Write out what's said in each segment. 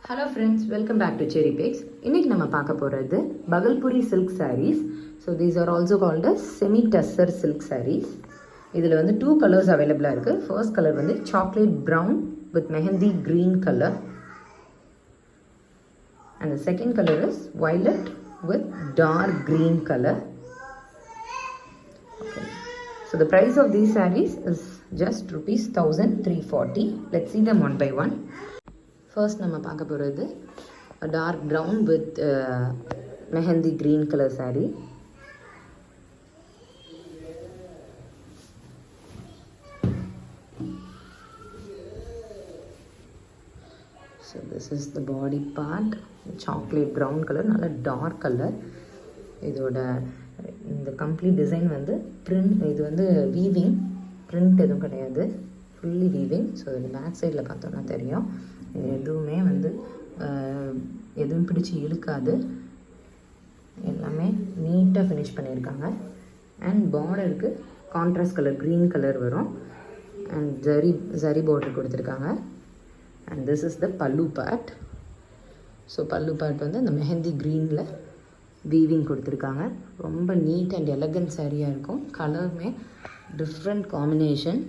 Hello friends, welcome back to Cherry Picks. இன்னைக்கு நம்ம பார்க்க போறது Bhagalpuri silk sarees. So these are also called as semi tussar silk sarees. இதுல வந்து two colors available இருக்கு. First color வந்து chocolate brown with mehendi green color. And the second color is violet with dark green color. Okay. So the price of these sarees is just rupees 1340. Let's see them one by one. First நம்ம பார்க்க போகிறது dark brown with mehndi green colour saree. So this is the body part. Chocolate brown colour, நல்ல dark colour. இதோட இந்த complete design வந்து print, இது வந்து weaving, print எதுவும் கிடையாது, ஃபுல்லி வீவிங். ஸோ இது பேக் சைடில் பார்த்தோம்னா தெரியும். எதுவுமே வந்து எதுவும் பிடிச்சி இழுக்காது, எல்லாமே நீட்டாக ஃபினிஷ் பண்ணியிருக்காங்க. அண்ட் பார்டருக்கு கான்ட்ராஸ்ட் கலர் க்ரீன் கலர் வரும். அண்ட் ஜரி பார்டர் கொடுத்துருக்காங்க. And this is the pallu part. So பல்லு பார்ட் வந்து அந்த மெஹந்தி க்ரீனில் வீவிங் கொடுத்துருக்காங்க. ரொம்ப நீட் அண்ட் எலகன்ட் சாரியாக இருக்கும். கலருமே டிஃப்ரெண்ட் காம்பினேஷன்,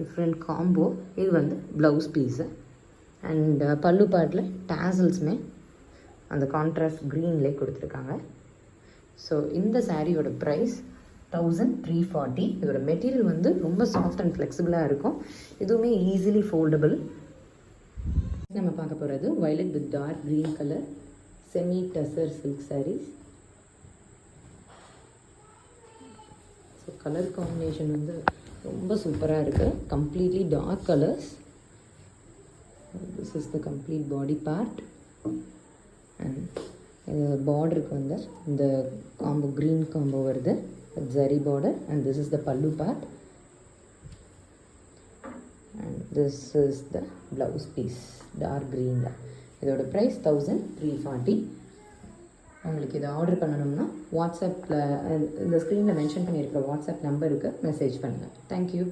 டிஃப்ரெண்ட் காம்போ. இது வந்து ப்ளவுஸ் பீஸு. அண்ட் பல்லு பார்ட்டில் டேசல்ஸுமே அந்த கான்ட்ராஸ்ட் க்ரீன்லேயே கொடுத்துருக்காங்க. ஸோ இந்த சாரியோட ப்ரைஸ் 1340. இதோட மெட்டீரியல் வந்து ரொம்ப சாஃப்ட் அண்ட் ஃப்ளெக்சிபிளாக இருக்கும். இதுவுமே ஈஸிலி ஃபோல்டபுள். நம்ம பார்க்க போகிறது violet with dark green colour semi tussar silk sarees. So colour combination வந்து ரொம்ப சூப்பராக இருக்குது. Completely dark colours. This is the complete body part. And borderக்கு வந்து இந்த காம்போ green காம்போ வருது, zari border. And this is the pallu part. And this is the blouse piece, dark green. இதோட price 1340. உங்களுக்கு இதை ஆர்டர் பண்ணணும்னா வாட்ஸ்அப்பில் இந்த ஸ்க்ரீனில் மென்ஷன் பண்ணியிருக்கிற வாட்ஸ்அப் நம்பருக்கு மெசேஜ் பண்ணுங்கள். தேங்க்யூ.